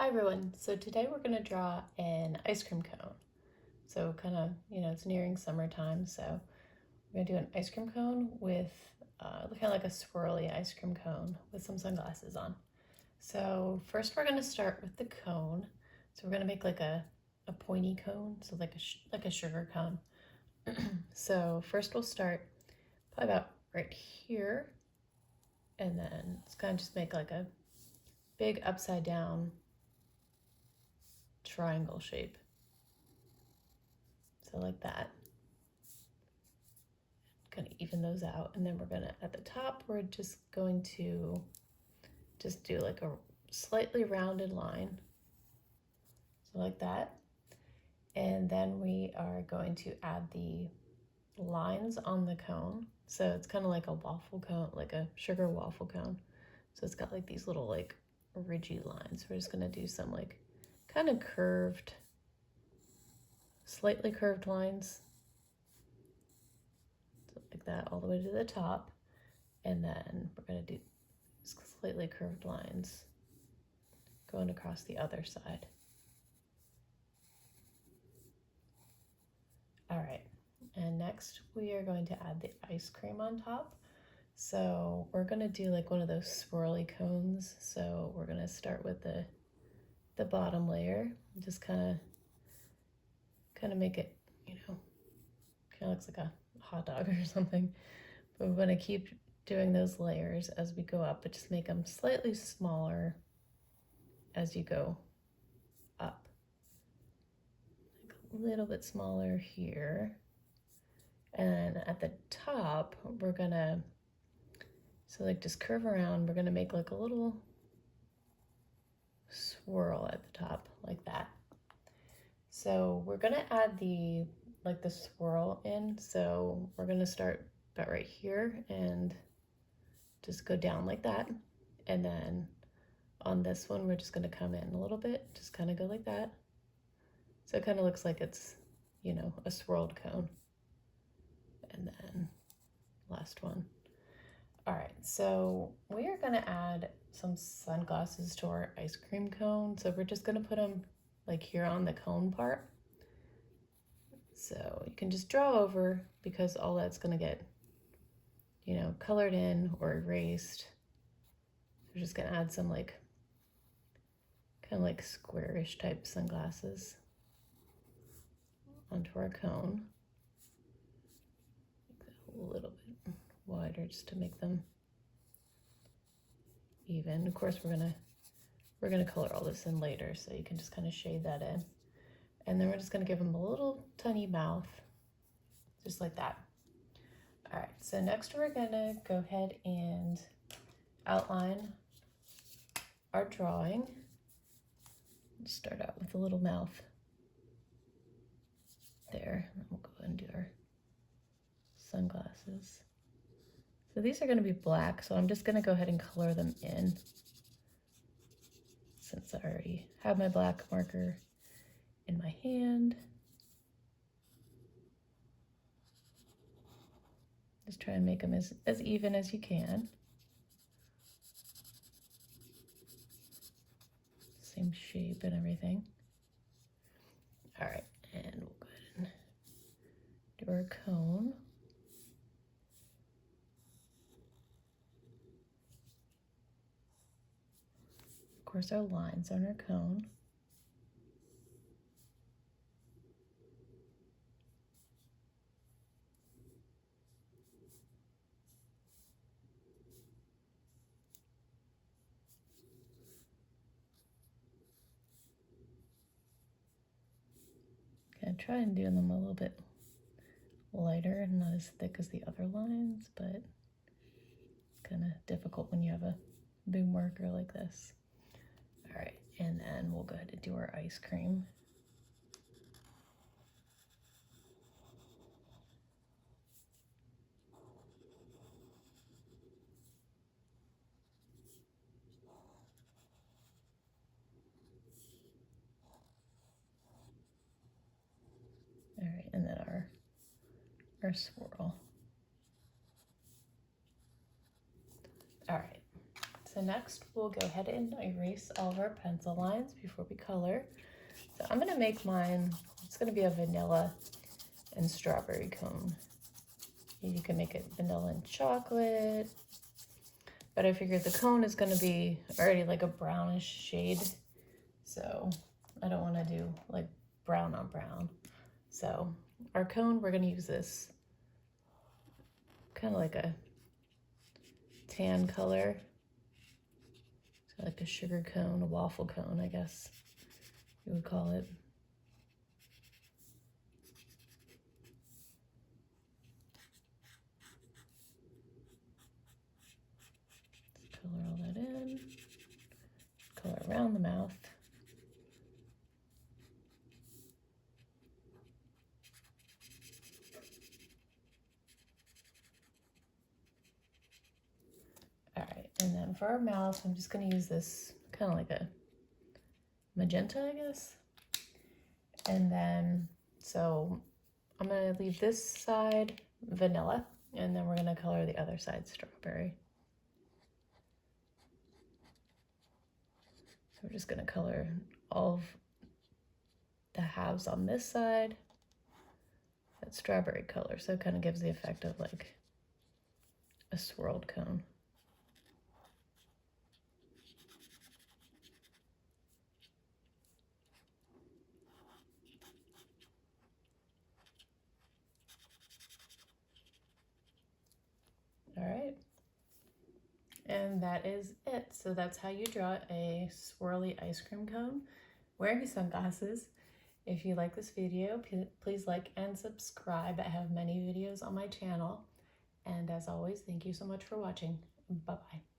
Hi everyone, so today we're going to draw an ice cream cone. So kind of, it's nearing summertime, so we're going to do an ice cream cone with kind of like a swirly ice cream cone with some sunglasses on. So first we're going to start with the cone. So we're going to make like a pointy cone, so like a sugar cone. So first we'll start probably about right here, and then it's going to just make like a big upside down triangle shape. So like that. Kind of even those out, and then we're gonna, at the top, we're just going to just do like a slightly rounded line. So like that. And then we are going to add the lines on the cone. So it's kind of like a waffle cone, like a sugar waffle cone. So it's got like these little like ridgy lines. We're just gonna do some like kind of curved, slightly curved lines. So like that all the way to the top. And then we're gonna do slightly curved lines going across the other side. All right, and next we are going to add the ice cream on top. So we're gonna do like one of those swirly cones. So we're gonna start with the bottom layer, just kind of make it, kind of looks like a hot dog or something. But we're gonna keep doing those layers as we go up, but just make them slightly smaller as you go up. Like a little bit smaller here. And at the top, we're gonna, so like just curve around, we're gonna make like a little swirl at the top, like that. So we're gonna add the swirl in. So we're gonna start about right here and just go down like that. And then on this one, we're just gonna come in a little bit, just kind of go like that. So it kind of looks like it's, a swirled cone. And then last one. All right, so we are gonna add some sunglasses to our ice cream cone. So we're just gonna put them like here on the cone part. So you can just draw over because all that's gonna get, colored in or erased. We're just gonna add some like, kind of like squarish type sunglasses onto our cone. A little bit wider just to make them even. Of course, we're gonna color all this in later, so you can just kind of shade that in. And then we're just gonna give them a little tiny mouth, just like that. All right, so next we're gonna go ahead and outline our drawing. Start out with a little mouth there, and we'll go ahead and do our sunglasses. So these are gonna be black, so I'm just gonna go ahead and color them in since I already have my black marker in my hand. Just try and make them as even as you can. Same shape and everything. All right, and we'll go ahead and do our cone. Of course, our lines on our cone. Gonna try and do them a little bit lighter and not as thick as the other lines, but it's kind of difficult when you have a big marker like this. All right, and then we'll go ahead and do our ice cream. All right, and then our swirl. All right, so next we'll go ahead and erase all of our pencil lines before we color. So I'm gonna make mine, it's gonna be a vanilla and strawberry cone. You can make it vanilla and chocolate, but I figured the cone is gonna be already like a brownish shade, so I don't wanna do like brown on brown. So our cone, we're gonna use this kind of like a tan color. So like a sugar cone, a waffle cone, I guess you would call it. Color all that in. Color around the mouth. All right, and then for our mouth, I'm just gonna use this kind of like a magenta, I guess. And then, so I'm gonna leave this side vanilla, and then we're gonna color the other side strawberry. So we're just gonna color all of the halves on this side, that strawberry color. So it kind of gives the effect of like a swirled cone. All right, and that is it. So that's how you draw a swirly ice cream cone wearing sunglasses. If you like this video, please like and subscribe. I have many videos on my channel. And as always, thank you so much for watching. Bye-bye.